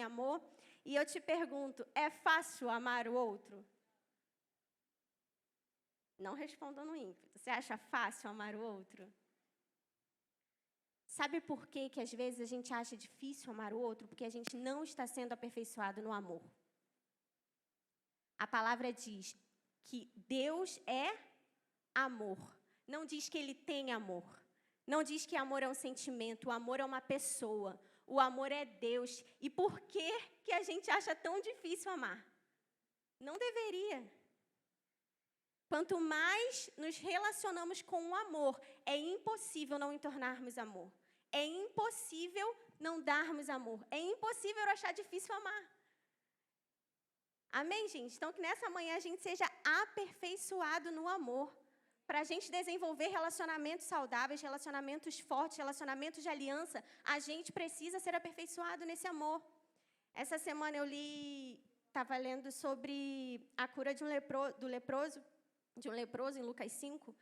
em amor. E eu te pergunto, é fácil amar o outro? Não responda no ímpeto. Você acha fácil amar o outro? Sabe por que às vezes a gente acha difícil amar o outro? Porque a gente não está sendo aperfeiçoado no amor. A palavra diz que Deus é amor. Não diz que Ele tem amor. Não diz que amor é um sentimento. O amor é uma pessoa. O amor é Deus. E por que a gente acha tão difícil amar? Não deveria. Quanto mais nos relacionamos com o amor, é impossível não entornarmos amor. É impossível não darmos amor. É impossível achar difícil amar. Amém, gente? Então, que nessa manhã a gente seja aperfeiçoado no amor. Para a gente desenvolver relacionamentos saudáveis, relacionamentos fortes, relacionamentos de aliança, a gente precisa ser aperfeiçoado nesse amor. Essa semana eu estava lendo sobre a cura de um leproso em Lucas 5.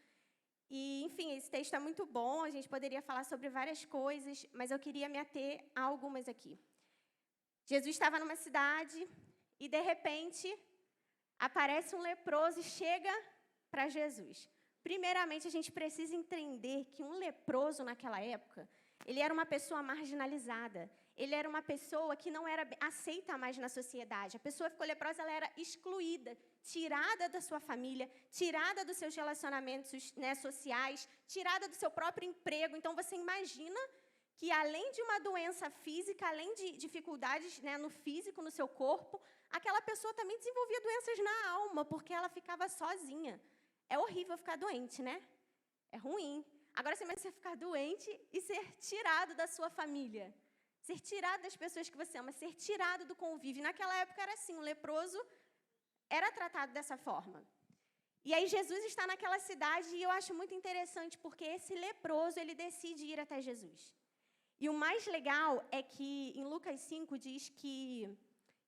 E, enfim, esse texto é muito bom, a gente poderia falar sobre várias coisas, mas eu queria me ater a algumas aqui. Jesus estava numa cidade e, de repente, aparece um leproso e chega para Jesus. Primeiramente, a gente precisa entender que um leproso, naquela época, ele era uma pessoa marginalizada. Ele era uma pessoa que não era aceita mais na sociedade. A pessoa ficou leprosa, ela era excluída, tirada da sua família, tirada dos seus relacionamentos, né, sociais, tirada do seu próprio emprego. Então, você imagina que, além de uma doença física, além de dificuldades, né, no físico, no seu corpo, aquela pessoa também desenvolvia doenças na alma, porque ela ficava sozinha. É horrível ficar doente, né? É ruim. Agora, você imagina você ficar doente e ser tirado da sua família. Ser tirado das pessoas que você ama, ser tirado do convívio. Naquela época era assim, um leproso era tratado dessa forma. E aí Jesus está naquela cidade e eu acho muito interessante porque esse leproso, ele decide ir até Jesus. E o mais legal é que em Lucas 5 diz que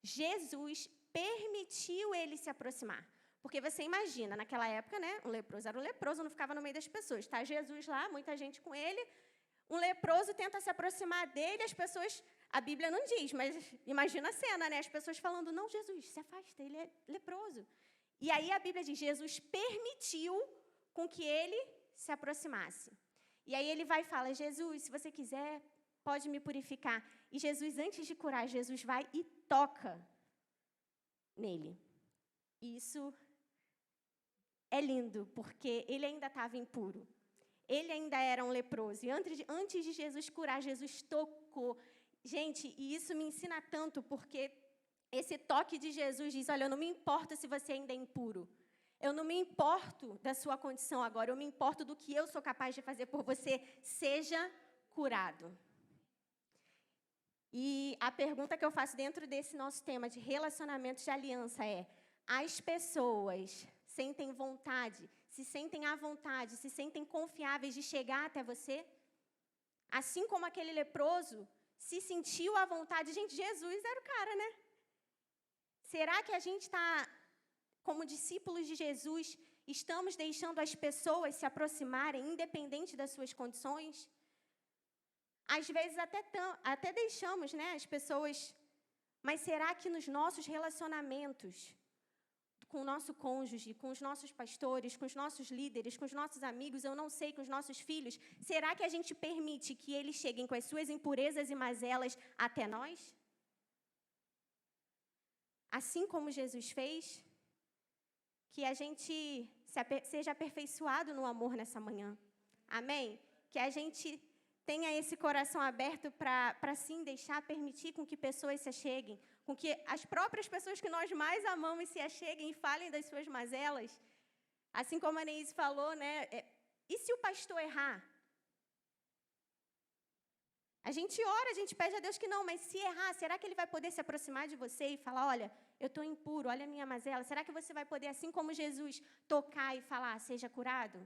Jesus permitiu ele se aproximar. Porque você imagina, naquela época, né, um leproso era um leproso, não ficava no meio das pessoas. Está Jesus lá, muita gente com ele. Um leproso tenta se aproximar dele, as pessoas... A Bíblia não diz, mas imagina a cena, né? As pessoas falando, não, Jesus, se afasta, ele é leproso. E aí a Bíblia diz, Jesus permitiu com que ele se aproximasse. E aí ele vai e fala, Jesus, se você quiser, pode me purificar. E Jesus, antes de curar, Jesus vai e toca nele. Isso é lindo, porque ele ainda estava impuro. Ele ainda era um leproso. E antes de Jesus curar, Jesus tocou. Gente, e isso me ensina tanto, porque esse toque de Jesus diz, olha, eu não me importo se você ainda é impuro. Eu não me importo da sua condição agora, eu me importo do que eu sou capaz de fazer por você. Seja curado. E a pergunta que eu faço dentro desse nosso tema de relacionamentos de aliança é, as pessoas sentem vontade, se sentem à vontade, se sentem confiáveis de chegar até você? Assim como aquele leproso se sentiu à vontade. Gente, Jesus era o cara, né? Será que a gente está, como discípulos de Jesus, estamos deixando as pessoas se aproximarem, independente das suas condições? Às vezes até deixamos, né, as pessoas... Mas será que nos nossos relacionamentos, com o nosso cônjuge, com os nossos pastores, com os nossos líderes, com os nossos amigos, eu não sei, com os nossos filhos, será que a gente permite que eles cheguem com as suas impurezas e mazelas até nós? Assim como Jesus fez, que a gente seja aperfeiçoado no amor nessa manhã. Amém? Que a gente tenha esse coração aberto para sim deixar, permitir com que pessoas se acheguem, com que as próprias pessoas que nós mais amamos se acheguem e falem das suas mazelas. Assim como a Neise falou, né? E se o pastor errar? A gente ora, a gente pede a Deus que não, mas se errar, será que ele vai poder se aproximar de você e falar, olha, eu estou impuro, olha a minha mazela. Será que você vai poder, assim como Jesus, tocar e falar, seja curado?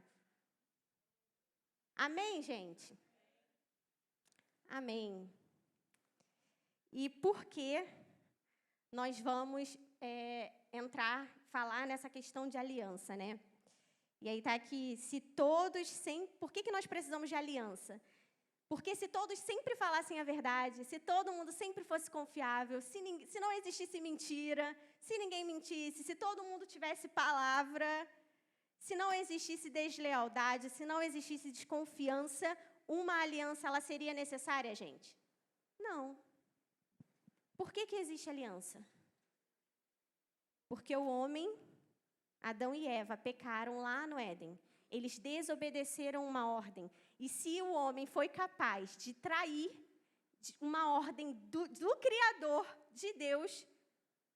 Amém, gente? Amém. E por que nós vamos falar nessa questão de aliança, né? E aí está aqui, se todos... Por que nós precisamos de aliança? Porque se todos sempre falassem a verdade, se todo mundo sempre fosse confiável, se não existisse mentira, se ninguém mentisse, se todo mundo tivesse palavra, se não existisse deslealdade, se não existisse desconfiança, uma aliança ela seria necessária, gente? Não. Por que existe aliança? Porque o homem, Adão e Eva, pecaram lá no Éden. Eles desobedeceram uma ordem. E se o homem foi capaz de trair uma ordem do Criador, de Deus,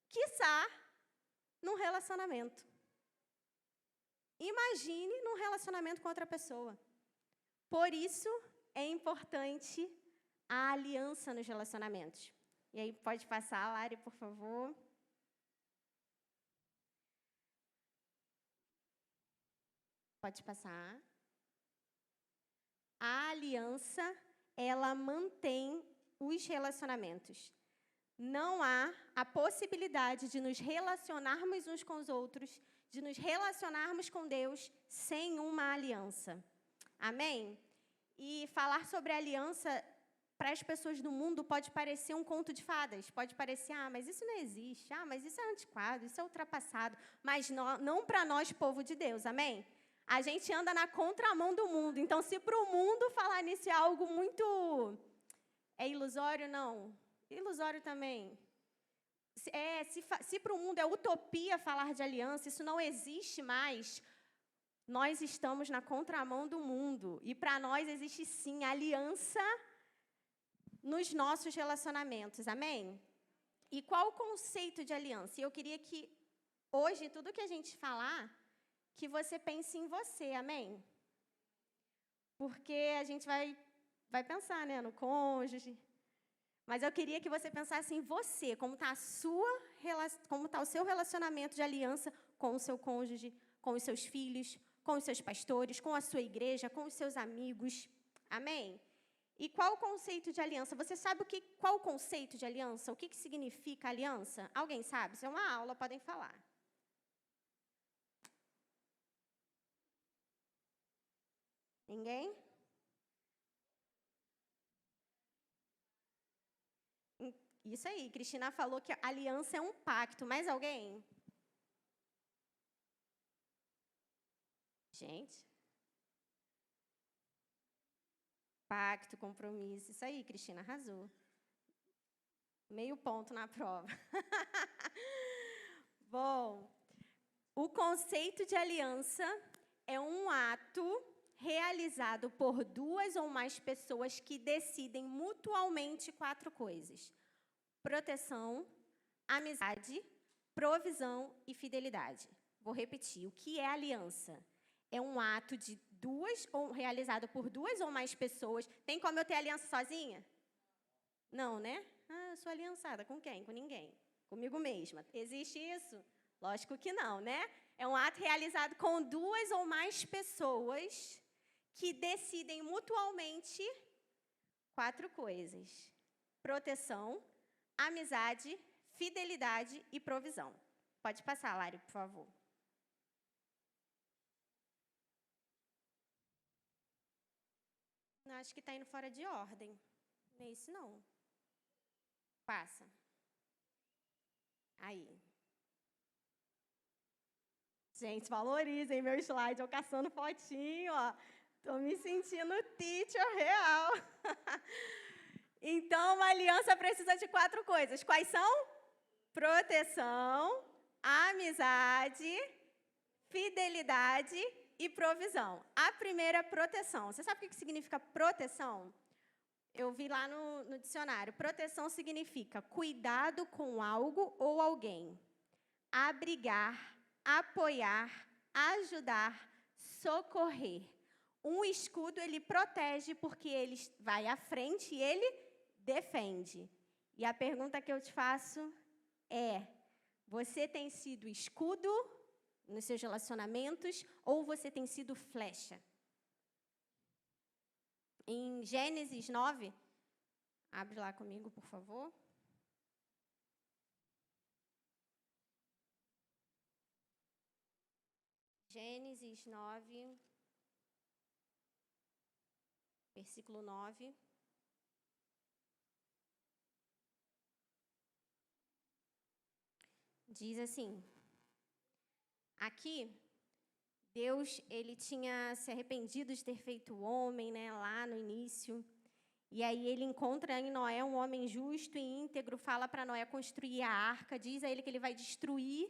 quiçá num relacionamento. Imagine num relacionamento com outra pessoa. Por isso é importante a aliança nos relacionamentos. E aí, pode passar, Lari, por favor. Pode passar. A aliança, ela mantém os relacionamentos. Não há a possibilidade de nos relacionarmos uns com os outros, de nos relacionarmos com Deus sem uma aliança. Amém? E falar sobre aliança para as pessoas do mundo pode parecer um conto de fadas. Pode parecer, mas isso não existe. Mas isso é antiquado, isso é ultrapassado. Mas não para nós, povo de Deus. Amém? A gente anda na contramão do mundo. Então, se para o mundo falar nisso é algo muito... É ilusório? Não. Ilusório também. Se para o mundo é utopia falar de aliança, isso não existe mais, nós estamos na contramão do mundo. E para nós existe sim aliança nos nossos relacionamentos. Amém? E qual o conceito de aliança? E eu queria que hoje, tudo que a gente falar, que você pense em você. Amém? Porque a gente vai pensar, né, no cônjuge. Mas eu queria que você pensasse em você, como está o seu relacionamento de aliança com o seu cônjuge, com os seus filhos, com os seus pastores, com a sua igreja, com os seus amigos. Amém? E qual o conceito de aliança? Você sabe qual o conceito de aliança? O que significa aliança? Alguém sabe? Isso é uma aula, podem falar. Ninguém? Isso aí, Cristina falou que aliança é um pacto. Mais alguém? Gente. Pacto, compromisso. Isso aí, Cristina arrasou. Meio ponto na prova. Bom, o conceito de aliança é um ato realizado por duas ou mais pessoas que decidem mutualmente 4 coisas: proteção, amizade, provisão e fidelidade. Vou repetir. O que é aliança? É um ato realizado por 2 ou mais pessoas. Tem como eu ter aliança sozinha? Não, né? Eu sou aliançada. Com quem? Com ninguém. Comigo mesma. Existe isso? Lógico que não, né? É um ato realizado com 2 ou mais pessoas que decidem mutualmente 4 coisas: proteção, amizade, fidelidade e provisão. Pode passar, Lari, por favor. Acho que está indo fora de ordem. Não é isso, não. Passa. Aí. Gente, valorizem meu slide. Eu caçando fotinho, ó. Tô me sentindo teacher real. Então, uma aliança precisa de 4 coisas. Quais são? Proteção, amizade, fidelidade e provisão. A primeira é proteção. Você sabe o que significa proteção? Eu vi lá no dicionário. Proteção significa cuidado com algo ou alguém. Abrigar, apoiar, ajudar, socorrer. Um escudo, ele protege porque ele vai à frente e ele defende. E a pergunta que eu te faço é: você tem sido escudo nos seus relacionamentos ou você tem sido flecha? Em Gênesis 9, abre lá comigo, por favor. Gênesis 9, versículo 9. Diz assim, aqui, Deus, ele tinha se arrependido de ter feito o homem, né, lá no início. E aí ele encontra em Noé um homem justo e íntegro, fala para Noé construir a arca, diz a ele que ele vai destruir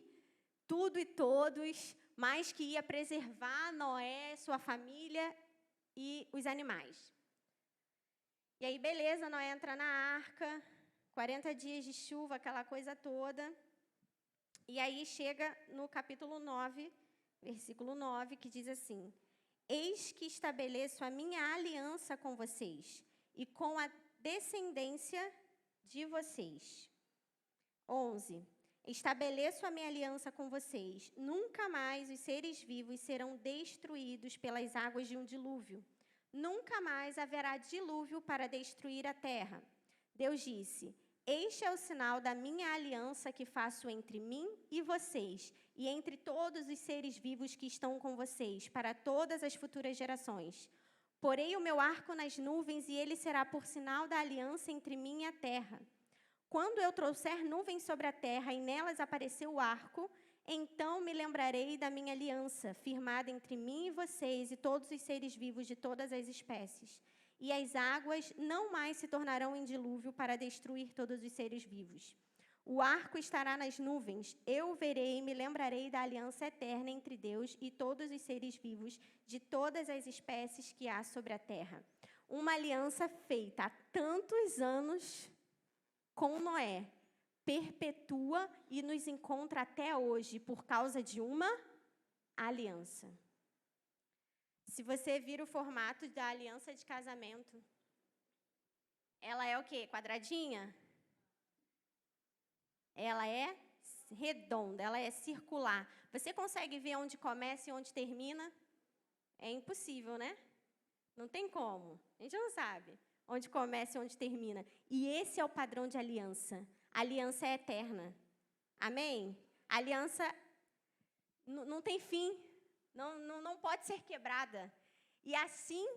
tudo e todos, mas que ia preservar Noé, sua família e os animais. E aí, beleza, Noé entra na arca, 40 dias de chuva, aquela coisa toda. E aí chega no capítulo 9, versículo 9, que diz assim: Eis que estabeleço a minha aliança com vocês e com a descendência de vocês. 11. Estabeleço a minha aliança com vocês. Nunca mais os seres vivos serão destruídos pelas águas de um dilúvio. Nunca mais haverá dilúvio para destruir a terra. Deus disse: Este é o sinal da minha aliança que faço entre mim e vocês, e entre todos os seres vivos que estão com vocês, para todas as futuras gerações. Porei o meu arco nas nuvens, e ele será por sinal da aliança entre mim e a terra. Quando eu trouxer nuvens sobre a terra e nelas aparecer o arco, então me lembrarei da minha aliança, firmada entre mim e vocês e todos os seres vivos de todas as espécies. E as águas não mais se tornarão em dilúvio para destruir todos os seres vivos. O arco estará nas nuvens, eu verei e me lembrarei da aliança eterna entre Deus e todos os seres vivos de todas as espécies que há sobre a terra. Uma aliança feita há tantos anos com Noé, perpetua e nos encontra até hoje por causa de uma aliança. Se você vir o formato da aliança de casamento, ela é o quê? Quadradinha? Ela é redonda, ela é circular. Você consegue ver onde começa e onde termina? É impossível, né? Não tem como. A gente não sabe onde começa e onde termina. E esse é o padrão de aliança. A aliança é eterna. Amém? A aliança não tem fim. Não pode ser quebrada. E assim,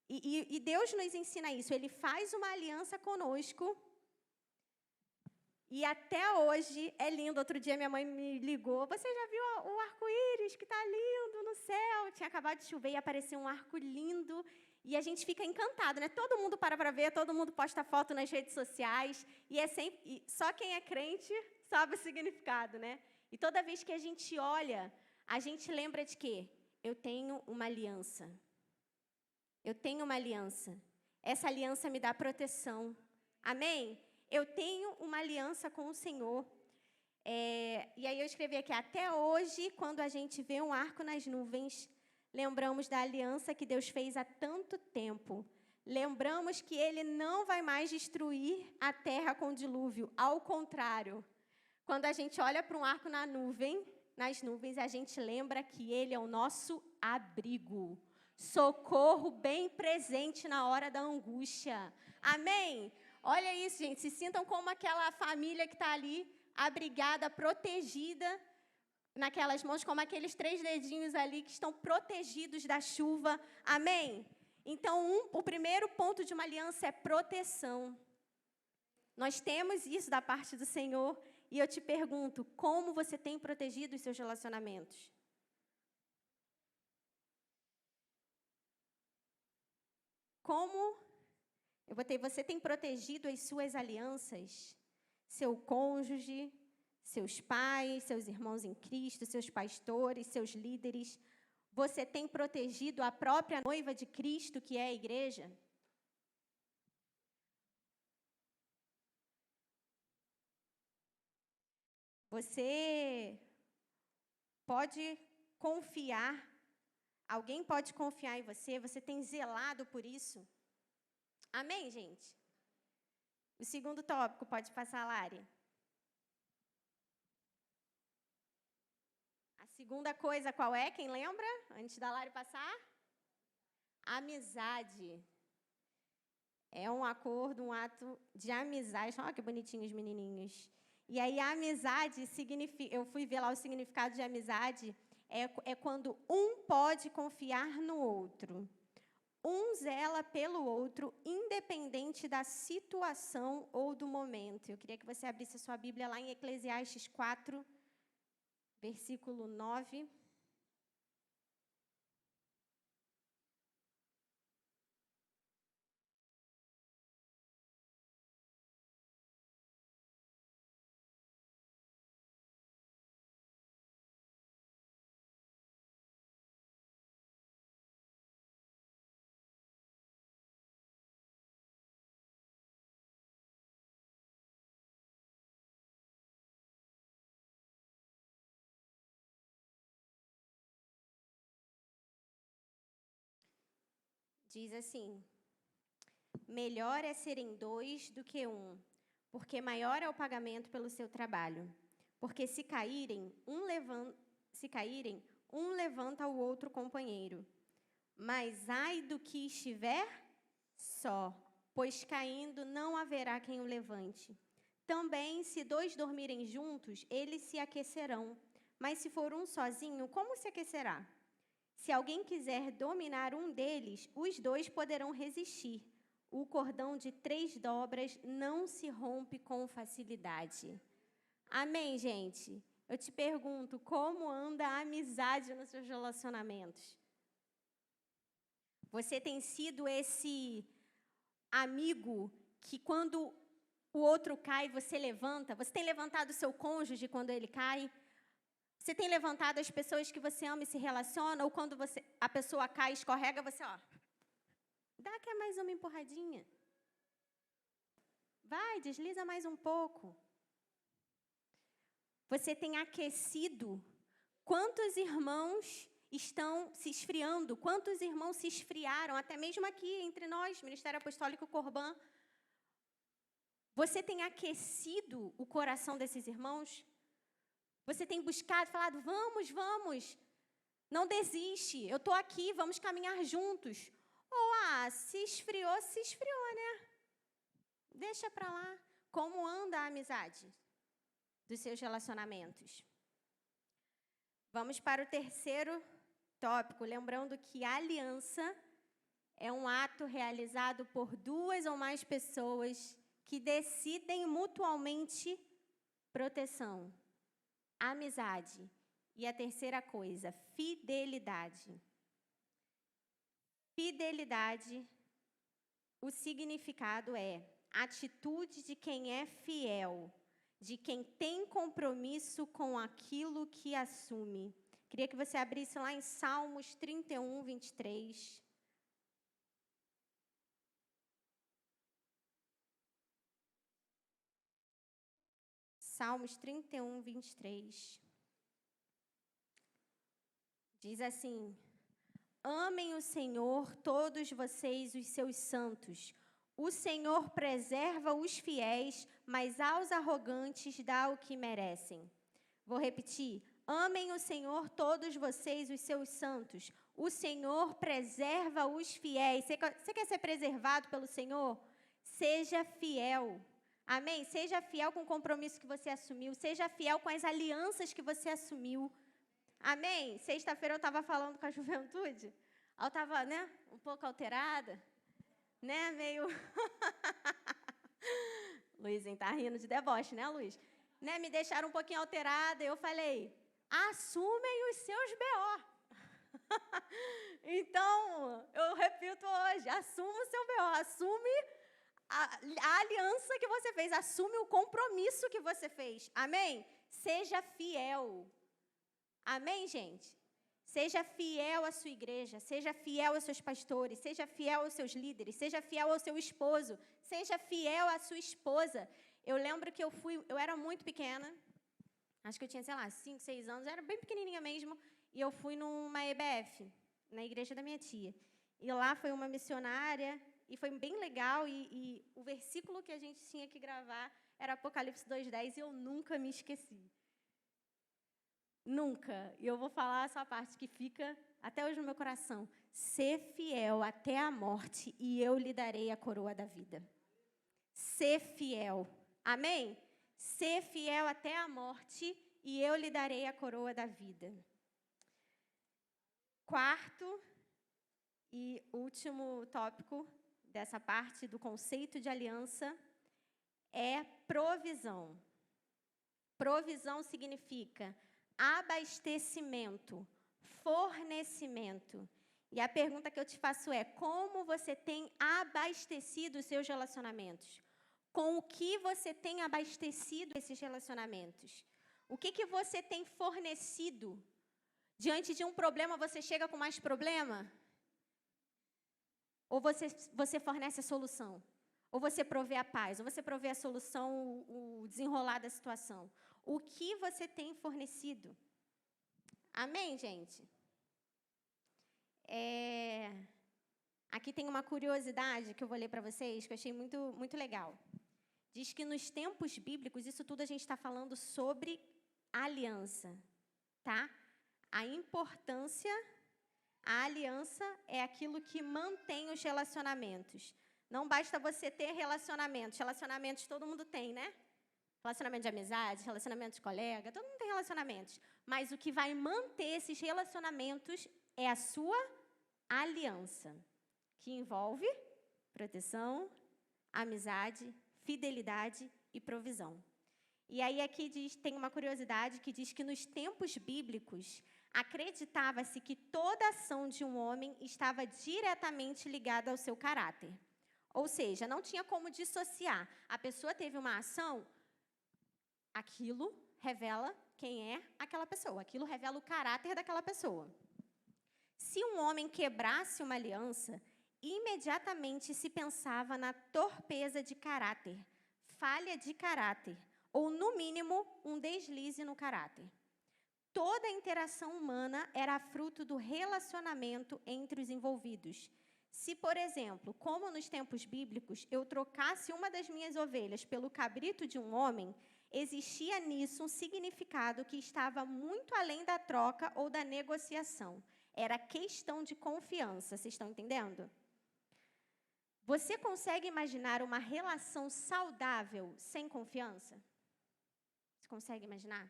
e Deus nos ensina isso. Ele faz uma aliança conosco. E até hoje é lindo. Outro dia minha mãe me ligou. Você já viu o arco-íris que está lindo no céu? Tinha acabado de chover e apareceu um arco lindo. E a gente fica encantado, né? Todo mundo para ver, todo mundo posta foto nas redes sociais. E é sempre, só quem é crente sabe o significado, né? E toda vez que a gente olha, a gente lembra de quê? Eu tenho uma aliança. Eu tenho uma aliança. Essa aliança me dá proteção. Amém? Eu tenho uma aliança com o Senhor. E aí eu escrevi aqui, até hoje, quando a gente vê um arco nas nuvens, lembramos da aliança que Deus fez há tanto tempo. Lembramos que Ele não vai mais destruir a terra com dilúvio. Ao contrário, quando a gente olha para um arco nas nuvens, a gente lembra que Ele é o nosso abrigo. Socorro bem presente na hora da angústia. Amém? Olha isso, gente. Se sintam como aquela família que está ali, abrigada, protegida, naquelas mãos, como aqueles 3 dedinhos ali que estão protegidos da chuva. Amém? Então, o primeiro ponto de uma aliança é proteção. Nós temos isso da parte do Senhor. E eu te pergunto, como você tem protegido os seus relacionamentos? Como você tem protegido as suas alianças? Seu cônjuge, seus pais, seus irmãos em Cristo, seus pastores, seus líderes. Você tem protegido a própria noiva de Cristo, que é a igreja? Você pode confiar, alguém pode confiar em você, você tem zelado por isso? Amém, gente? O segundo tópico, pode passar, Lari. A segunda coisa qual é? Quem lembra? Antes da Lari passar? Amizade. É um acordo, um ato de amizade. Olha que bonitinhos os menininhos. E aí a amizade significa, eu fui ver lá o significado de amizade, é quando um pode confiar no outro. Um zela pelo outro, independente da situação ou do momento. Eu queria que você abrisse a sua Bíblia lá em Eclesiastes 4, versículo 9. Diz assim: melhor é serem dois do que um, porque maior é o pagamento pelo seu trabalho. Porque se caírem, um levanta o outro companheiro. Mas ai do que estiver só, pois caindo não haverá quem o levante. Também, se dois dormirem juntos, eles se aquecerão. Mas se for um sozinho, como se aquecerá? Se alguém quiser dominar um deles, os dois poderão resistir. O cordão de 3 dobras não se rompe com facilidade. Amém, gente? Eu te pergunto, como anda a amizade nos seus relacionamentos? Você tem sido esse amigo que quando o outro cai, você levanta? Você tem levantado o seu cônjuge quando ele cai? Você tem levantado as pessoas que você ama e se relaciona? Ou quando a pessoa cai, escorrega, você, dá que é mais uma empurradinha. Vai, desliza mais um pouco. Você tem aquecido? Quantos irmãos estão se esfriando? Quantos irmãos se esfriaram? Até mesmo aqui entre nós, Ministério Apostólico Corbã. Você tem aquecido o coração desses irmãos? Você tem buscado, falado, vamos, não desiste, eu estou aqui, vamos caminhar juntos. Ou, se esfriou, né? Deixa para lá. Como anda a amizade dos seus relacionamentos? Vamos para o terceiro tópico, lembrando que a aliança é um ato realizado por 2 ou mais pessoas que decidem mutualmente proteção, amizade. E a terceira coisa, fidelidade. Fidelidade, o significado é atitude de quem é fiel, de quem tem compromisso com aquilo que assume. Queria que você abrisse lá em Salmos 31, 23. Salmos 31, 23. Diz assim: amem o Senhor, todos vocês, os seus santos. O Senhor preserva os fiéis, mas aos arrogantes dá o que merecem. Vou repetir. Amem o Senhor, todos vocês, os seus santos. O Senhor preserva os fiéis. Você quer ser preservado pelo Senhor? Seja fiel. Amém? Seja fiel com o compromisso que você assumiu. Seja fiel com as alianças que você assumiu. Amém? Sexta-feira eu estava falando com a juventude. Eu estava, um pouco alterada. Meio... Luizinho tá rindo de deboche, né, Luiz? Me deixaram um pouquinho alterada. Eu falei, assumem os seus BO. Então, eu repito hoje, assuma o seu BO. Assume a aliança que você fez. Assume o compromisso que você fez. Amém? Seja fiel. Amém, gente? Seja fiel à sua igreja, seja fiel aos seus pastores, seja fiel aos seus líderes, seja fiel ao seu esposo, seja fiel à sua esposa. Eu lembro que eu era muito pequena, acho que eu tinha, 5, 6 anos, eu era bem pequenininha mesmo, e eu fui numa EBF, na igreja da minha tia. E lá foi uma missionária, e foi bem legal, e o versículo que a gente tinha que gravar era Apocalipse 2:10, e eu nunca me esqueci. Nunca. E eu vou falar essa parte que fica até hoje no meu coração. Ser fiel até a morte e eu lhe darei a coroa da vida. Ser fiel. Amém? Ser fiel até a morte e eu lhe darei a coroa da vida. Quarto E último tópico dessa parte do conceito de aliança é provisão. Provisão significa abastecimento, fornecimento. E a pergunta que eu te faço é: como você tem abastecido os seus relacionamentos? Com o que você tem abastecido esses relacionamentos? O que você tem fornecido? Diante de um problema, você chega com mais problema? Ou você fornece a solução? Ou você provê a paz? Ou você provê a solução, o desenrolar da situação? O que você tem fornecido? Amém, gente? Aqui tem uma curiosidade que eu vou ler para vocês, que eu achei muito, muito legal. Diz que nos tempos bíblicos, isso tudo a gente está falando sobre aliança, tá? A importância, a aliança é aquilo que mantém os relacionamentos. Não basta você ter relacionamentos. Relacionamentos todo mundo tem, né? Relacionamento de amizade, relacionamento de colega, todo mundo tem relacionamentos. Mas o que vai manter esses relacionamentos é a sua aliança, que envolve proteção, amizade, fidelidade e provisão. E aí aqui tem uma curiosidade que diz que nos tempos bíblicos acreditava-se que toda ação de um homem estava diretamente ligada ao seu caráter. Ou seja, não tinha como dissociar. A pessoa teve uma ação, aquilo revela quem é aquela pessoa, aquilo revela o caráter daquela pessoa. Se um homem quebrasse uma aliança, imediatamente se pensava na torpeza de caráter, falha de caráter, ou, no mínimo, um deslize no caráter. Toda a interação humana era fruto do relacionamento entre os envolvidos. Se, por exemplo, como nos tempos bíblicos, eu trocasse uma das minhas ovelhas pelo cabrito de um homem, existia nisso um significado que estava muito além da troca ou da negociação. Era questão de confiança, vocês estão entendendo? Você consegue imaginar uma relação saudável sem confiança? Você consegue imaginar?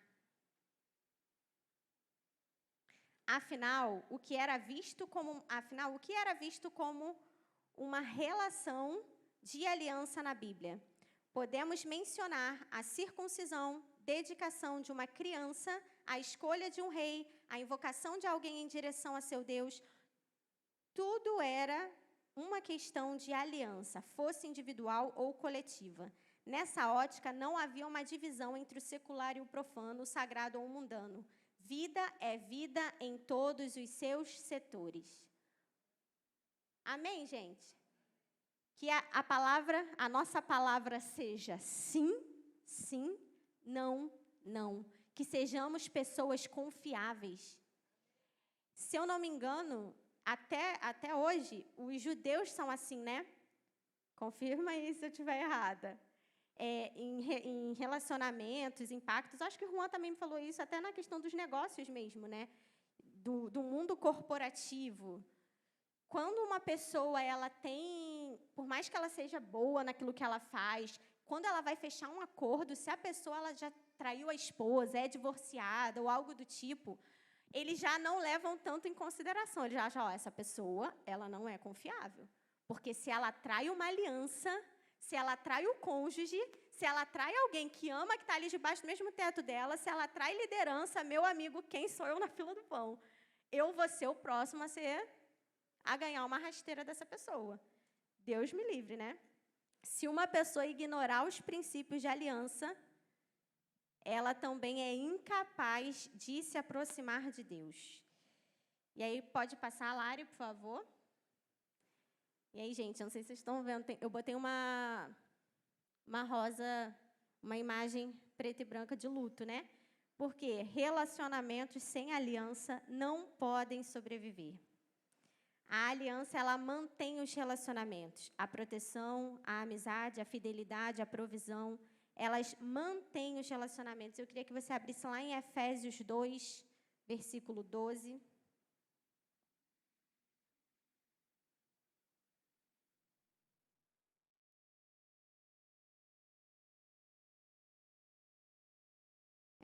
Afinal, o que era visto como uma relação de aliança na Bíblia? Podemos mencionar a circuncisão, dedicação de uma criança, a escolha de um rei, a invocação de alguém em direção a seu Deus. Tudo era uma questão de aliança, fosse individual ou coletiva. Nessa ótica, não havia uma divisão entre o secular e o profano, o sagrado ou o mundano. Vida é vida em todos os seus setores. Amém, gente? Que a nossa palavra seja sim, sim, não, não. Que sejamos pessoas confiáveis. Se eu não me engano, até hoje, os judeus são assim, né? Confirma aí se eu estiver errada. Em relacionamentos, impactos, acho que o Juan também me falou isso, até na questão dos negócios mesmo, né? Do mundo corporativo. Quando uma pessoa, ela tem, por mais que ela seja boa naquilo que ela faz, quando ela vai fechar um acordo, se a pessoa ela já traiu a esposa, é divorciada ou algo do tipo, eles já não levam tanto em consideração. Eles já acham, essa pessoa, ela não é confiável. Porque se ela trai uma aliança, se ela trai o cônjuge, se ela trai alguém que ama, que está ali debaixo do mesmo teto dela, se ela trai liderança, meu amigo, quem sou eu na fila do pão? Eu vou ser o próximo a ganhar uma rasteira dessa pessoa. Deus me livre, né? Se uma pessoa ignorar os princípios de aliança, ela também é incapaz de se aproximar de Deus. E aí, pode passar, Lari, por favor? E aí, gente, eu não sei se vocês estão vendo, eu botei uma rosa, uma imagem preta e branca de luto, né? Porque relacionamentos sem aliança não podem sobreviver. A aliança, ela mantém os relacionamentos. A proteção, a amizade, a fidelidade, a provisão, elas mantêm os relacionamentos. Eu queria que você abrisse lá em Efésios 2, versículo 12.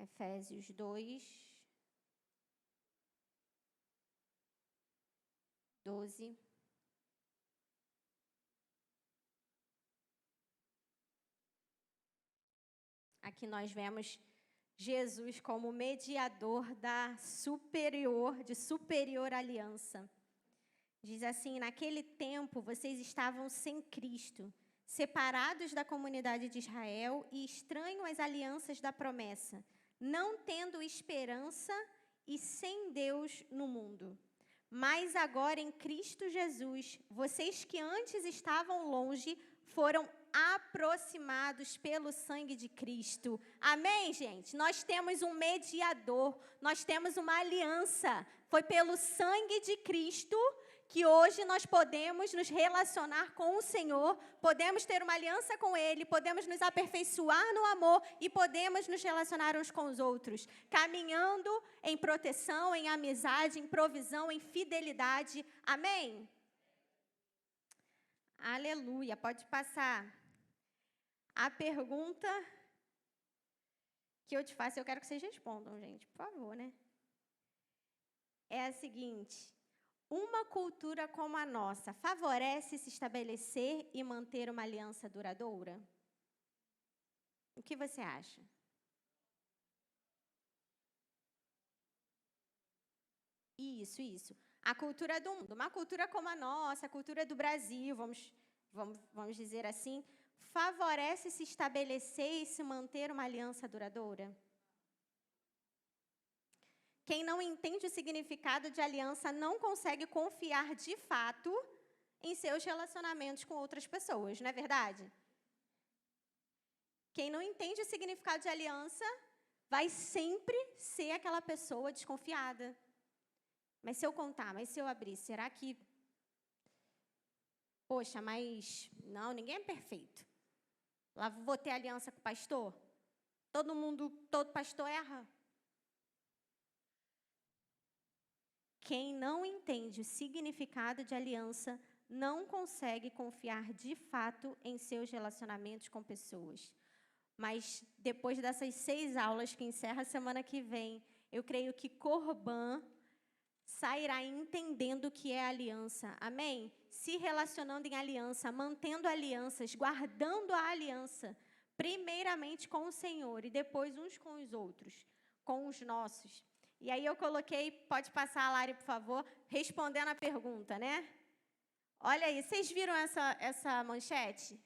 Efésios 2, 12. Aqui nós vemos Jesus como mediador de superior aliança. Diz assim: naquele tempo vocês estavam sem Cristo, separados da comunidade de Israel e estranhos às alianças da promessa, não tendo esperança e sem Deus no mundo. Mas agora em Cristo Jesus, vocês que antes estavam longe, foram aproximados pelo sangue de Cristo. Amém, gente? Nós temos um mediador, nós temos uma aliança. Foi pelo sangue de Cristo que hoje nós podemos nos relacionar com o Senhor, podemos ter uma aliança com Ele, podemos nos aperfeiçoar no amor e podemos nos relacionar uns com os outros, caminhando em proteção, em amizade, em provisão, em fidelidade. Amém? Aleluia. Pode passar. A pergunta que eu te faço, eu quero que vocês respondam, gente, por favor, né? É a seguinte: uma cultura como a nossa favorece se estabelecer e manter uma aliança duradoura? O que você acha? Isso. A cultura do mundo, uma cultura como a nossa, a cultura do Brasil, vamos dizer assim, favorece se estabelecer e se manter uma aliança duradoura? Quem não entende o significado de aliança não consegue confiar de fato em seus relacionamentos com outras pessoas, não é verdade? Quem não entende o significado de aliança vai sempre ser aquela pessoa desconfiada. Mas se eu contar, mas se eu abrir, será que... Poxa, mas... Não, ninguém é perfeito. Lá vou ter aliança com o pastor? Todo pastor erra. Quem não entende o significado de aliança não consegue confiar de fato em seus relacionamentos com pessoas. Mas depois dessas 6 aulas que encerra a semana que vem, eu creio que Corban sairá entendendo o que é aliança. Amém? Se relacionando em aliança, mantendo alianças, guardando a aliança, primeiramente com o Senhor e depois uns com os outros, com os nossos. E aí eu coloquei, pode passar, Lari, por favor, respondendo a pergunta, né? Olha aí, vocês viram essa manchete?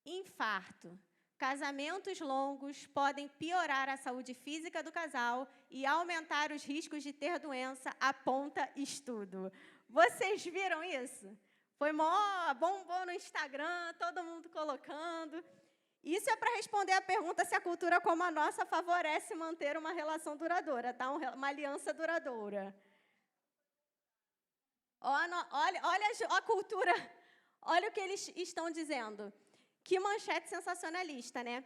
Infarto. Casamentos longos podem piorar a saúde física do casal e aumentar os riscos de ter doença, aponta estudo. Vocês viram isso? Foi bombou no Instagram, todo mundo colocando. Isso é para responder a pergunta se a cultura como a nossa favorece manter uma relação duradoura, tá? Uma aliança duradoura. Olha a cultura, olha o que eles estão dizendo. Que manchete sensacionalista, né?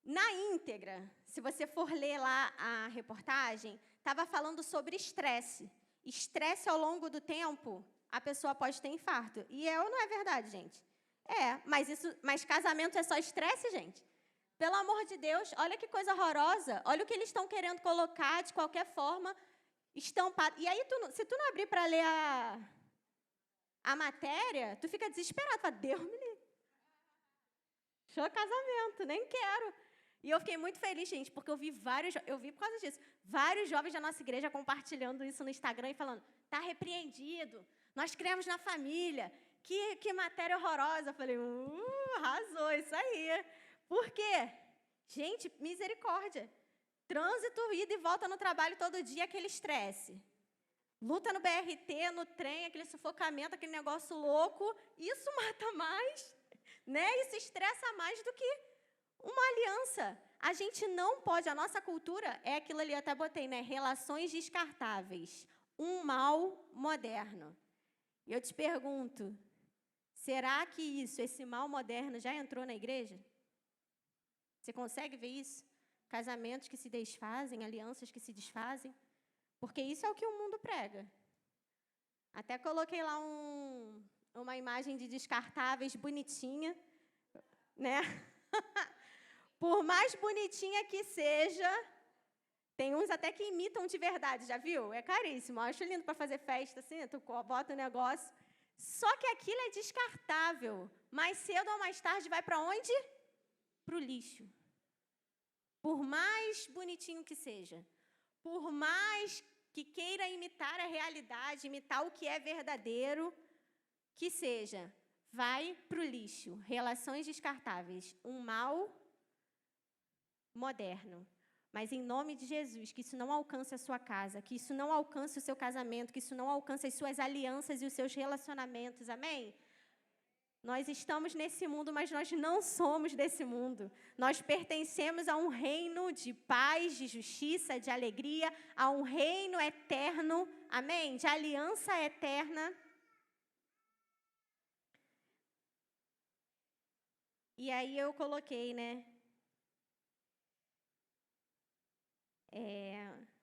Na íntegra, se você for ler lá a reportagem, estava falando sobre estresse. Estresse ao longo do tempo, a pessoa pode ter infarto. E não é verdade, gente? Mas casamento é só estresse, gente? Pelo amor de Deus, olha que coisa horrorosa. Olha o que eles estão querendo colocar de qualquer forma, estampado. E aí, se tu não abrir para ler a matéria, tu fica desesperado. Fala, Deus me livre. Show casamento, nem quero. E eu fiquei muito feliz, gente, porque eu vi por causa disso, vários jovens da nossa igreja compartilhando isso no Instagram e falando, tá repreendido, nós cremos na família, que matéria horrorosa. Eu falei, arrasou, isso aí. Por quê? Gente, misericórdia. Trânsito, ida e volta no trabalho todo dia, aquele estresse. Luta no BRT, no trem, aquele sufocamento, aquele negócio louco, isso mata mais, né? Isso estressa mais do que uma aliança. A gente não pode, a nossa cultura é aquilo ali, eu até botei, né? Relações descartáveis. Um mal moderno. E eu te pergunto, será que esse mal moderno já entrou na igreja? Você consegue ver isso? Casamentos que se desfazem, alianças que se desfazem. Porque isso é o que o mundo prega. Até coloquei lá uma imagem de descartáveis bonitinha, né? Por mais bonitinha que seja, tem uns até que imitam de verdade, já viu? É caríssimo, eu acho lindo para fazer festa, assim, tu bota o negócio. Só que aquilo é descartável. Mais cedo ou mais tarde vai para onde? Para o lixo. Por mais bonitinho que seja, por mais que queira imitar a realidade, imitar o que é verdadeiro, que seja, vai para o lixo. Relações descartáveis, um mal moderno. Mas em nome de Jesus, que isso não alcance a sua casa, que isso não alcance o seu casamento, que isso não alcance as suas alianças e os seus relacionamentos. Amém? Nós estamos nesse mundo, mas nós não somos desse mundo. Nós pertencemos a um reino de paz, de justiça, de alegria, a um reino eterno, amém? De aliança eterna. E aí eu coloquei, né?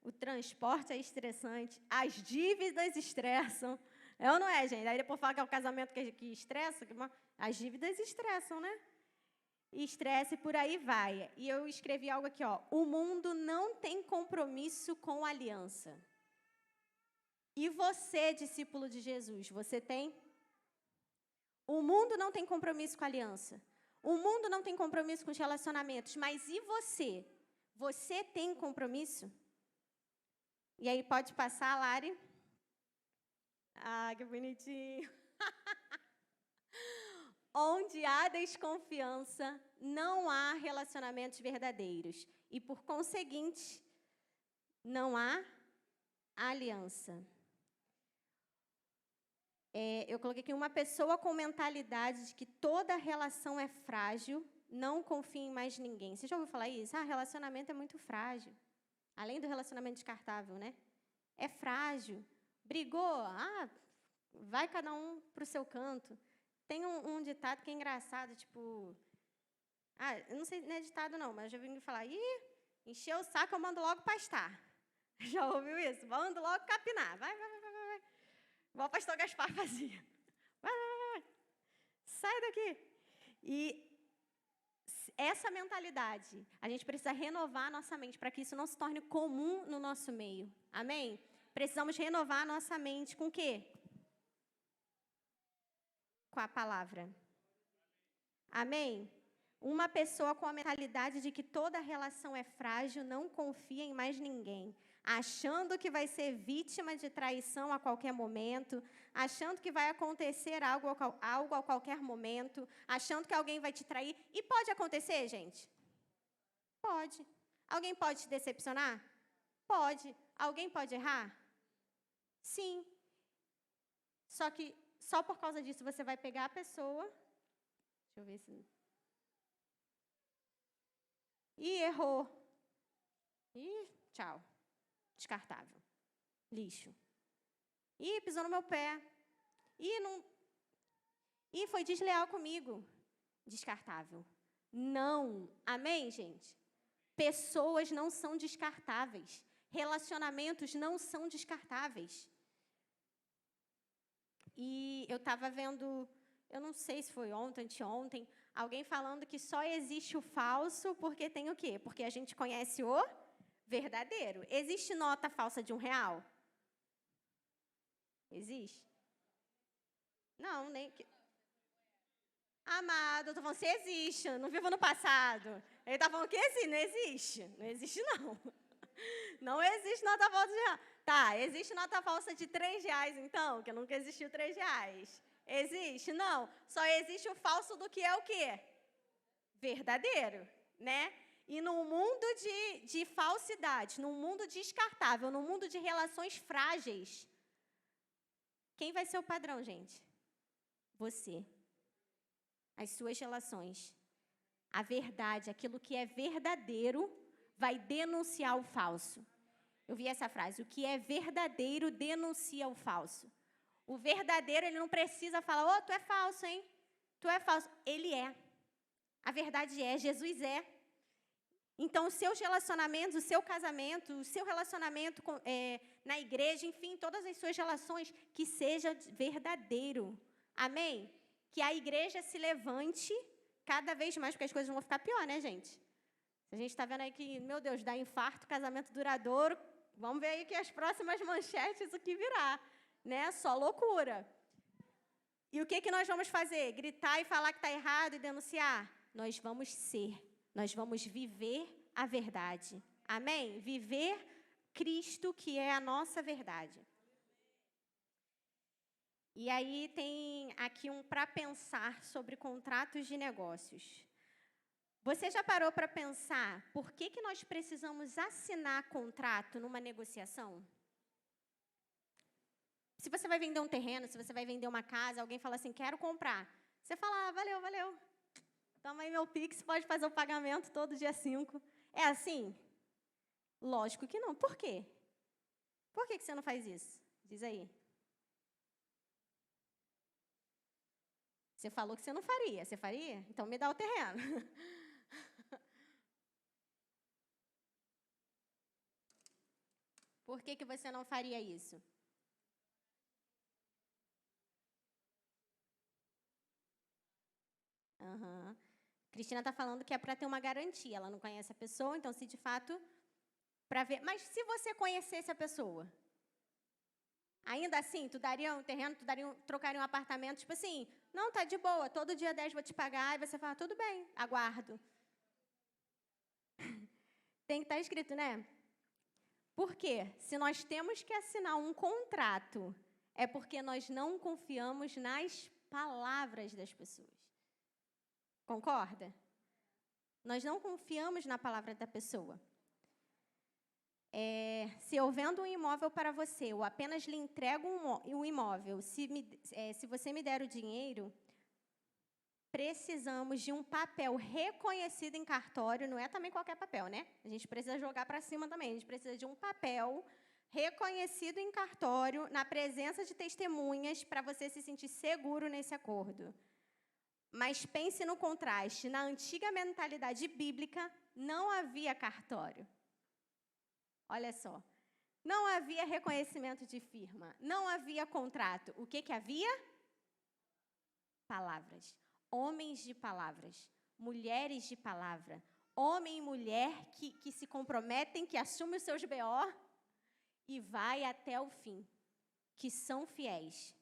O transporte é estressante, as dívidas estressam. É ou não é, gente? Aí depois fala que é o casamento que estressa. As dívidas estressam, né? Estresse, por aí vai. E eu escrevi algo aqui, ó. O mundo não tem compromisso com aliança. E você, discípulo de Jesus, você tem? O mundo não tem compromisso com aliança. O mundo não tem compromisso com os relacionamentos. Mas e você? Você tem compromisso? E aí pode passar, Lari. Ah, que bonitinho. Onde há desconfiança, não há relacionamentos verdadeiros. E, por conseguinte, não há aliança. Eu coloquei aqui uma pessoa com mentalidade de que toda relação é frágil, não confia em mais ninguém. Você já ouviu falar isso? Ah, relacionamento é muito frágil. Além do relacionamento descartável, né? É frágil. Brigou? Ah, vai cada um para o seu canto. Tem um ditado que é engraçado, tipo... Ah, eu não sei, não é ditado não, mas eu já vi falar, encheu o saco, eu mando logo pastar. Já ouviu isso? Mando logo capinar. Vai. Igual o pastor Gaspar fazia. Vai. Sai daqui. E essa mentalidade, a gente precisa renovar a nossa mente para que isso não se torne comum no nosso meio. Amém? Precisamos renovar a nossa mente com o quê? Com a palavra. Amém? Uma pessoa com a mentalidade de que toda relação é frágil, não confia em mais ninguém, achando que vai ser vítima de traição a qualquer momento, achando que vai acontecer algo a qualquer momento, achando que alguém vai te trair. E pode acontecer, gente? Pode. Alguém pode te decepcionar? Pode. Alguém pode errar? Sim. Só que só por causa disso você vai pegar a pessoa... Deixa eu ver se... E errou. E tchau. Descartável. Lixo. E pisou no meu pé. E foi desleal comigo. Descartável. Não. Amém, gente? Pessoas não são descartáveis. Relacionamentos não são descartáveis. E eu estava vendo, eu não sei se foi ontem, anteontem, alguém falando que só existe o falso porque tem o quê? Porque a gente conhece o verdadeiro. Existe nota falsa de R$1? Existe? Não, nem que... Amado, eu estou falando se existe, eu não vivo no passado. Ele está falando que existe, não existe. Não existe, não. Não existe nota falsa de R$1. Tá, existe nota falsa de R$3, então, que nunca existiu R$3. Existe? Não. Só existe o falso do que é o quê? Verdadeiro, né? E no mundo de falsidade, num mundo descartável, num mundo de relações frágeis, quem vai ser o padrão, gente? Você. As suas relações. A verdade, aquilo que é verdadeiro, vai denunciar o falso. Eu vi essa frase, o que é verdadeiro denuncia o falso. O verdadeiro, ele não precisa falar, tu é falso, hein? Tu é falso. Ele é. A verdade é, Jesus é. Então, os seus relacionamentos, o seu casamento, o seu relacionamento na igreja, enfim, todas as suas relações, que seja verdadeiro. Amém? Que a igreja se levante cada vez mais, porque as coisas vão ficar pior, né, gente? A gente está vendo aí que, meu Deus, dá infarto, casamento duradouro. Vamos ver aí que as próximas manchetes, o que virá, né? Só loucura. E o que nós vamos fazer? Gritar e falar que está errado e denunciar? Nós vamos ser, nós vamos viver a verdade. Amém? Viver Cristo, que é a nossa verdade. E aí tem aqui um para pensar sobre contratos de negócios. Você já parou para pensar por que nós precisamos assinar contrato numa negociação? Se você vai vender um terreno, se você vai vender uma casa, alguém fala assim, quero comprar. Você fala, valeu, valeu. Toma aí meu Pix, pode fazer o pagamento todo dia 5. É assim? Lógico que não. Por quê? Por que você não faz isso? Diz aí. Você falou que você não faria. Você faria? Então me dá o terreno. Por que você não faria isso? Uhum. Cristina está falando que é para ter uma garantia. Ela não conhece a pessoa, então se de fato, para ver. Mas se você conhecesse a pessoa, ainda assim, tu daria um terreno, trocaria um apartamento, tipo assim, não, tá de boa, todo dia 10 vou te pagar, e você fala, tudo bem, aguardo. Tem que estar escrito, né? Por quê? Se nós temos que assinar um contrato, é porque nós não confiamos nas palavras das pessoas. Concorda? Nós não confiamos na palavra da pessoa. Se eu vendo um imóvel para você, ou apenas lhe entrego um imóvel, se você me der o dinheiro, precisamos de um papel reconhecido em cartório, não é também qualquer papel, né? A gente precisa jogar para cima também, a gente precisa de um papel reconhecido em cartório, na presença de testemunhas, para você se sentir seguro nesse acordo. Mas pense no contraste, na antiga mentalidade bíblica, não havia cartório. Olha só, não havia reconhecimento de firma, não havia contrato. O que havia? Palavras. Homens de palavras, mulheres de palavra, homem e mulher que se comprometem, que assumem os seus BO e vai até o fim, que são fiéis.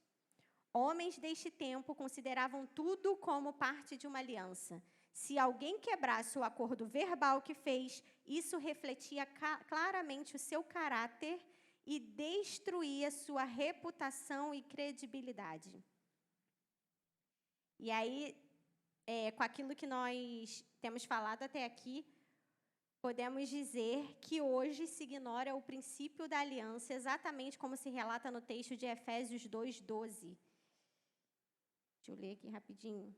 Homens deste tempo consideravam tudo como parte de uma aliança. Se alguém quebrasse o acordo verbal que fez, isso refletia claramente o seu caráter e destruía sua reputação e credibilidade. E aí, com aquilo que nós temos falado até aqui, podemos dizer que hoje se ignora o princípio da aliança, exatamente como se relata no texto de Efésios 2:12. Deixa eu ler aqui rapidinho.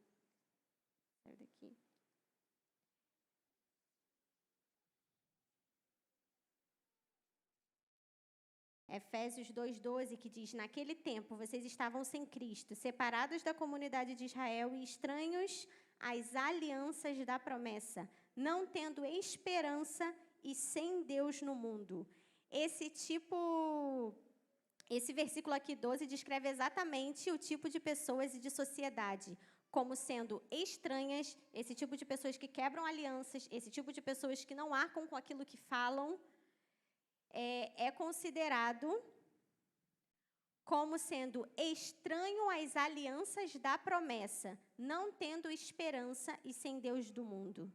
Sai daqui. Efésios 2:12, que diz, naquele tempo vocês estavam sem Cristo, separados da comunidade de Israel e estranhos às alianças da promessa, não tendo esperança e sem Deus no mundo. Esse versículo aqui, 12, descreve exatamente o tipo de pessoas e de sociedade, como sendo estranhas, esse tipo de pessoas que quebram alianças, esse tipo de pessoas que não arcam com aquilo que falam, é considerado como sendo estranho às alianças da promessa, não tendo esperança e sem Deus do mundo.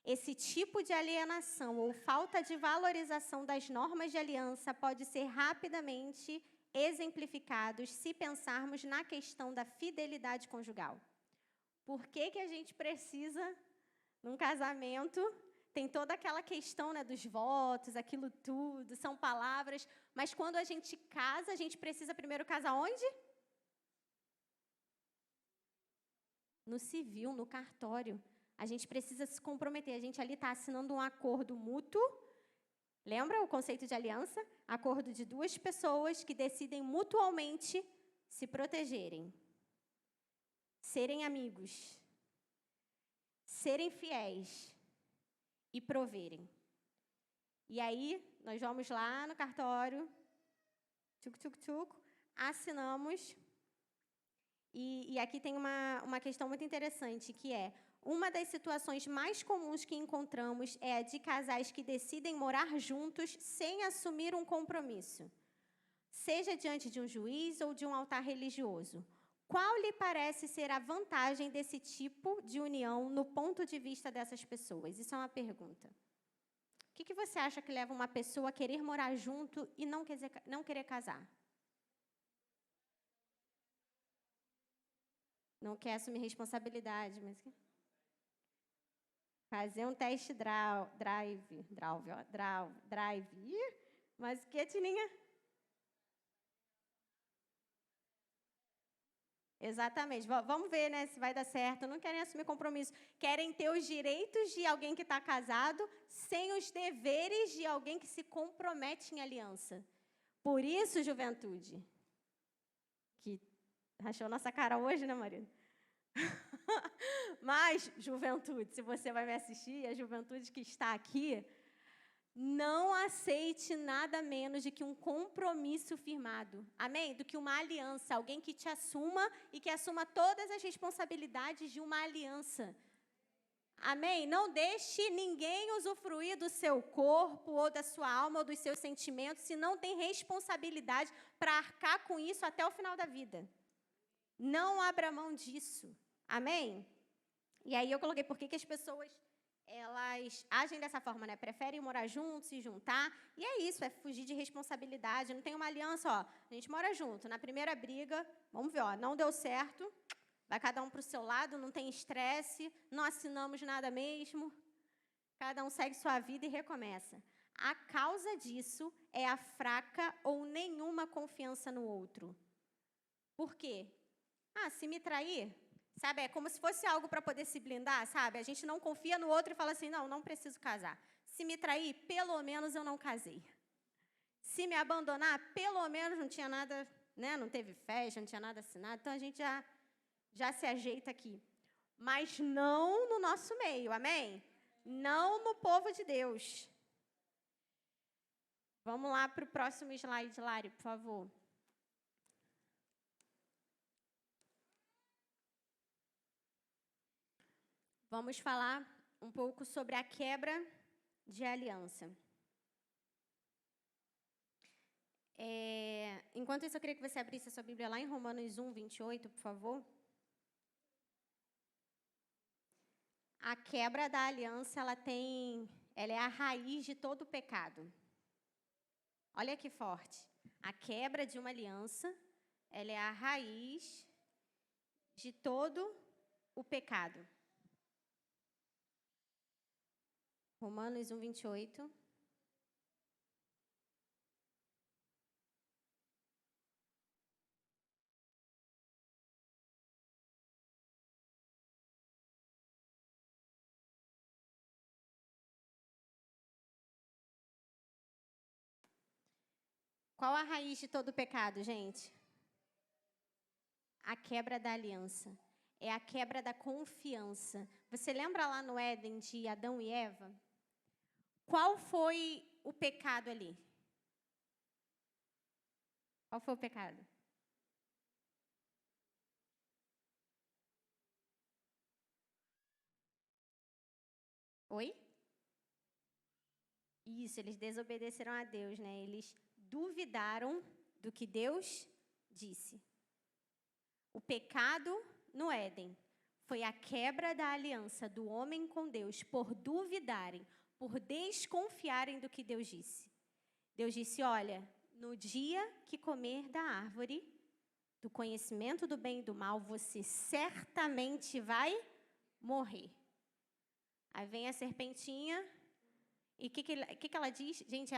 Esse tipo de alienação ou falta de valorização das normas de aliança pode ser rapidamente exemplificados se pensarmos na questão da fidelidade conjugal. Por que a gente precisa, num casamento, tem toda aquela questão, né, dos votos, aquilo tudo, são palavras, mas quando a gente casa, a gente precisa primeiro casar onde? No civil, no cartório. A gente precisa se comprometer, a gente ali está assinando um acordo mútuo. Lembra o conceito de aliança? Acordo de duas pessoas que decidem mutuamente se protegerem, serem amigos, serem fiéis e proverem. E aí, nós vamos lá no cartório, assinamos. E aqui tem uma questão muito interessante, que é, uma das situações mais comuns que encontramos é a de casais que decidem morar juntos sem assumir um compromisso, seja diante de um juiz ou de um altar religioso. Qual lhe parece ser a vantagem desse tipo de união no ponto de vista dessas pessoas? Isso é uma pergunta. que você acha que leva uma pessoa a querer morar junto e não querer casar? Não quer assumir responsabilidade, mas... Fazer um teste drive. Ih, mas que, Tininha? Exatamente. Vamos ver, né, se vai dar certo. Não querem assumir compromisso. Querem ter os direitos de alguém que está casado sem os deveres de alguém que se compromete em aliança. Por isso, juventude, que rachou nossa cara hoje, né, marido? Mas, juventude, se você vai me assistir, a juventude que está aqui, não aceite nada menos do que um compromisso firmado. Amém? Do que uma aliança. Alguém que te assuma e que assuma todas as responsabilidades de uma aliança. Amém? Não deixe ninguém usufruir do seu corpo ou da sua alma ou dos seus sentimentos se não tem responsabilidade para arcar com isso até o final da vida. Não abra mão disso. Amém? E aí eu coloquei por que as pessoas... elas agem dessa forma, né? Preferem morar juntos, se juntar. E é isso, é fugir de responsabilidade. Não tem uma aliança, ó. A gente mora junto. Na primeira briga, vamos ver, ó, não deu certo. Vai cada um para o seu lado, não tem estresse, não assinamos nada mesmo. Cada um segue sua vida e recomeça. A causa disso é a fraca ou nenhuma confiança no outro. Por quê? Se me trair... Sabe, é como se fosse algo para poder se blindar, sabe? A gente não confia no outro e fala assim, não preciso casar. Se me trair, pelo menos eu não casei. Se me abandonar, pelo menos não tinha nada, né? Não teve festa, não tinha nada assinado. Então, a gente já se ajeita aqui. Mas não no nosso meio, amém? Não no povo de Deus. Vamos lá para o próximo slide, Lari, por favor. Vamos falar um pouco sobre a quebra de aliança. Enquanto isso, eu queria que você abrisse a sua Bíblia lá em Romanos 1, 28, por favor. A quebra da aliança, ela é a raiz de todo o pecado. Olha que forte. A quebra de uma aliança, ela é a raiz de todo o pecado. Romanos 1, 28. Qual a raiz de todo o pecado, gente? A quebra da aliança. É a quebra da confiança. Você lembra lá no Éden de Adão e Eva? Qual foi o pecado ali? Qual foi o pecado? Oi? Isso, eles desobedeceram a Deus, né? Eles duvidaram do que Deus disse. O pecado no Éden foi a quebra da aliança do homem com Deus por duvidarem, por desconfiarem do que Deus disse. Deus disse, olha, no dia que comer da árvore do conhecimento do bem e do mal, você certamente vai morrer. Aí vem a serpentinha, e o que ela diz? Gente,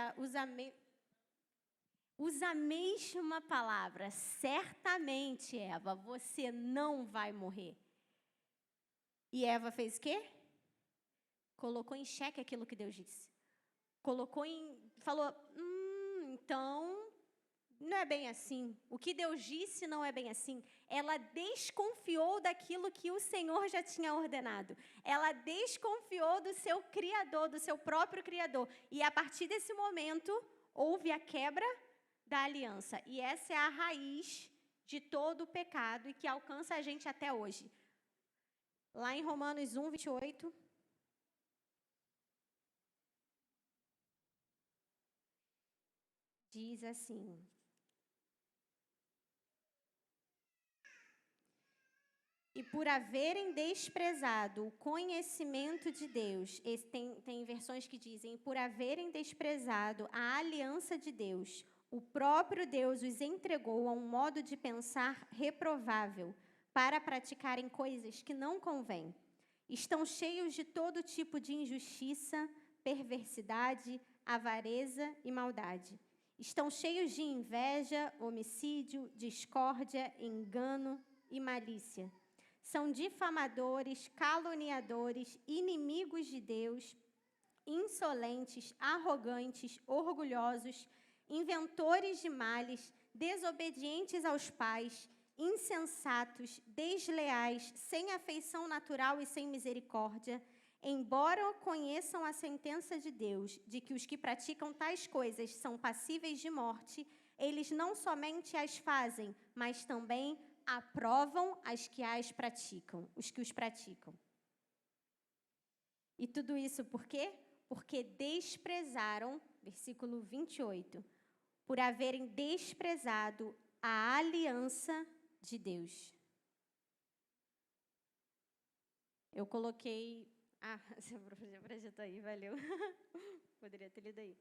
usa a mesma palavra, certamente, Eva, você não vai morrer. E Eva fez o quê? Colocou em xeque aquilo que Deus disse. Falou, então, não é bem assim. O que Deus disse não é bem assim. Ela desconfiou daquilo que o Senhor já tinha ordenado. Ela desconfiou do seu Criador, do seu próprio Criador. E a partir desse momento, houve a quebra da aliança. E essa é a raiz de todo o pecado e que alcança a gente até hoje. Lá em Romanos 1, 28... diz assim: E por haverem desprezado o conhecimento de Deus, tem versões que dizem, por haverem desprezado a aliança de Deus, o próprio Deus os entregou a um modo de pensar reprovável, para praticarem coisas que não convêm. Estão cheios de todo tipo de injustiça, perversidade, avareza e maldade. Estão cheios de inveja, homicídio, discórdia, engano e malícia. São difamadores, caluniadores, inimigos de Deus, insolentes, arrogantes, orgulhosos, inventores de males, desobedientes aos pais, insensatos, desleais, sem afeição natural e sem misericórdia. Embora conheçam a sentença de Deus, de que os que praticam tais coisas são passíveis de morte, eles não somente as fazem, mas também aprovam os que os praticam. E tudo isso por quê? Porque desprezaram, versículo 28, por haverem desprezado a aliança de Deus. Eu coloquei... você projetou aí, valeu. Poderia ter lido aí.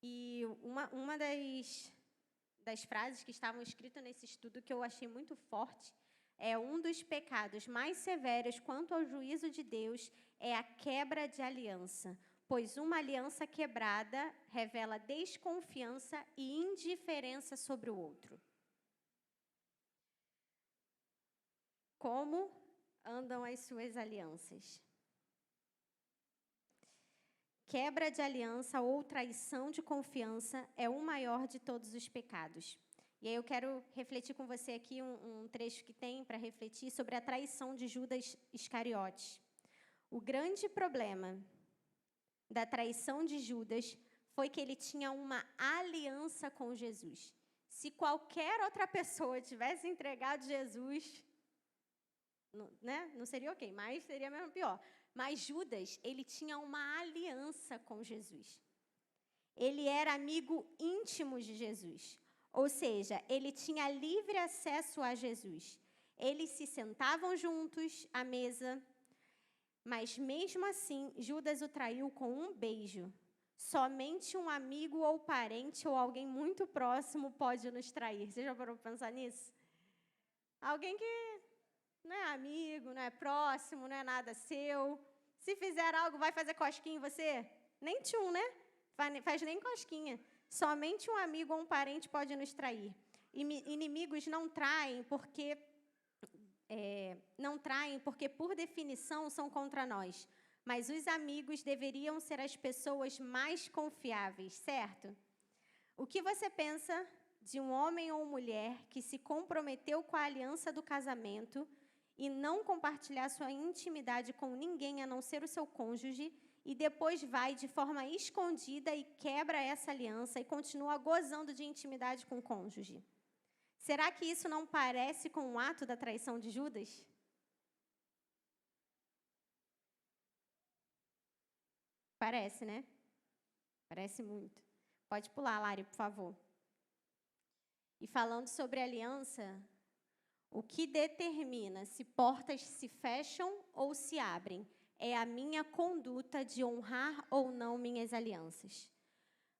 E uma das frases que estavam escritas nesse estudo que eu achei muito forte é: um dos pecados mais severos quanto ao juízo de Deus é a quebra de aliança, pois uma aliança quebrada revela desconfiança e indiferença sobre o outro. Como andam as suas alianças? Quebra de aliança ou traição de confiança é o maior de todos os pecados. E aí eu quero refletir com você aqui um trecho que tem para refletir sobre a traição de Judas Iscariotes. O grande problema da traição de Judas foi que ele tinha uma aliança com Jesus. Se qualquer outra pessoa tivesse entregado Jesus, não seria ok, mas seria mesmo pior. Mas Judas, ele tinha uma aliança com Jesus. Ele era amigo íntimo de Jesus. Ou seja, ele tinha livre acesso a Jesus. Eles se sentavam juntos à mesa, mas mesmo assim, Judas o traiu com um beijo. Somente um amigo ou parente ou alguém muito próximo pode nos trair. Você já parou para pensar nisso? Alguém que não é amigo, não é próximo, não é nada seu. Se fizer algo, vai fazer cosquinha em você? Nem tchum, né? Faz nem cosquinha. Somente um amigo ou um parente pode nos trair. Inimigos não traem porque por definição, são contra nós. Mas os amigos deveriam ser as pessoas mais confiáveis, certo? O que você pensa de um homem ou mulher que se comprometeu com a aliança do casamento e não compartilhar sua intimidade com ninguém a não ser o seu cônjuge, e depois vai de forma escondida e quebra essa aliança e continua gozando de intimidade com o cônjuge? Será que isso não parece com um ato da traição de Judas? Parece, né? Parece muito. Pode pular, Lari, por favor. E falando sobre aliança, o que determina se portas se fecham ou se abrem é a minha conduta de honrar ou não minhas alianças.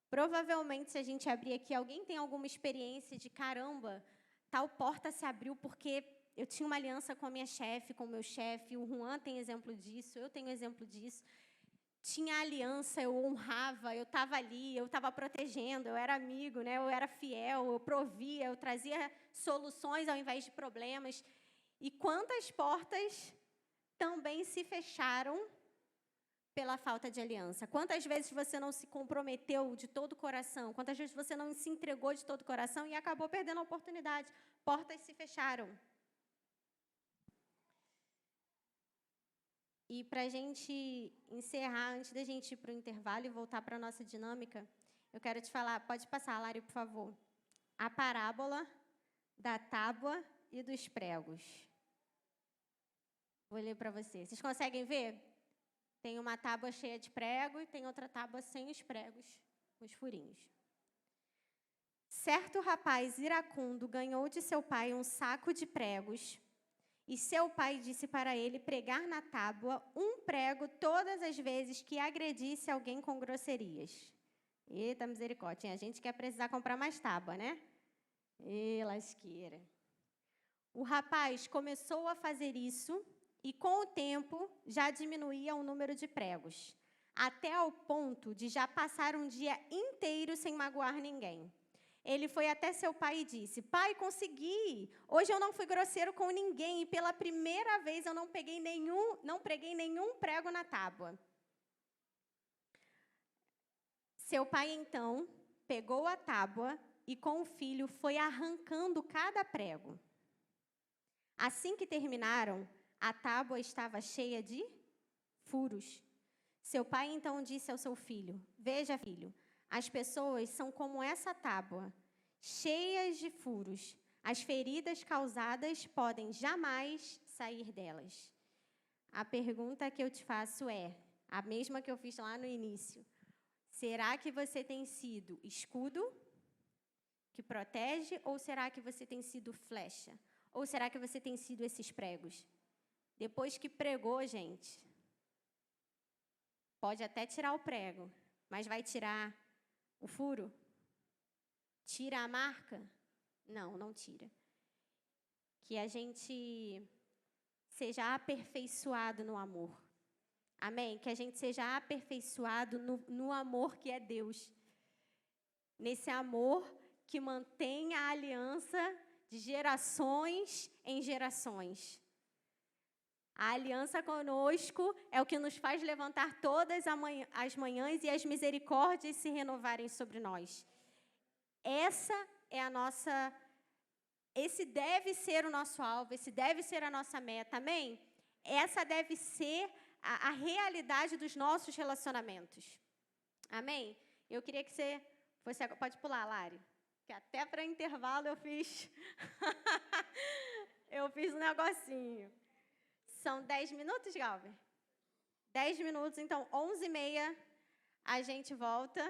Provavelmente, se a gente abrir aqui, alguém tem alguma experiência de caramba, tal porta se abriu porque eu tinha uma aliança com a minha chefe, com o meu chefe, o Juan tem exemplo disso, eu tenho exemplo disso. Tinha aliança, eu honrava, eu estava ali, eu estava protegendo, eu era amigo, né? Eu era fiel, eu provia, eu trazia soluções ao invés de problemas. E quantas portas também se fecharam pela falta de aliança? Quantas vezes você não se comprometeu de todo o coração? Quantas vezes você não se entregou de todo o coração e acabou perdendo a oportunidade? Portas se fecharam. E para a gente encerrar, antes da gente ir para o intervalo e voltar para a nossa dinâmica, eu quero te falar, pode passar, Lari, por favor, a parábola da tábua e dos pregos. Vou ler para vocês. Vocês conseguem ver? Tem uma tábua cheia de prego e tem outra tábua sem os pregos, os furinhos. Certo rapaz iracundo ganhou de seu pai um saco de pregos, e seu pai disse para ele pregar na tábua um prego todas as vezes que agredisse alguém com grosserias. Eita, misericórdia, tinha gente que ia precisar comprar mais tábua, né? Ê, lasqueira. O rapaz começou a fazer isso e, com o tempo, já diminuía o número de pregos, até ao ponto de já passar um dia inteiro sem magoar ninguém. Ele foi até seu pai e disse: pai, consegui! Hoje eu não fui grosseiro com ninguém e pela primeira vez eu não preguei nenhum prego na tábua. Seu pai, então, pegou a tábua e com o filho foi arrancando cada prego. Assim que terminaram, a tábua estava cheia de furos. Seu pai então disse ao seu filho: veja, filho, as pessoas são como essa tábua, cheias de furos. As feridas causadas podem jamais sair delas. A pergunta que eu te faço é a mesma que eu fiz lá no início. Será que você tem sido escudo que protege, ou será que você tem sido flecha? Ou será que você tem sido esses pregos? Depois que pregou, gente, pode até tirar o prego, mas vai tirar o furo? Tira a marca? Não, não tira. Que a gente seja aperfeiçoado no amor. Amém? Que a gente seja aperfeiçoado no amor que é Deus. Nesse amor que mantém a aliança de gerações em gerações. A aliança conosco é o que nos faz levantar todas as manhãs e as misericórdias se renovarem sobre nós. Esse deve ser o nosso alvo, esse deve ser a nossa meta, amém? Essa deve ser a realidade dos nossos relacionamentos. Amém? Eu queria que você pode pular, Lari, que até para intervalo eu fiz um negocinho. São 10 minutos, Galber? 10 minutos, então 11h30 a gente volta.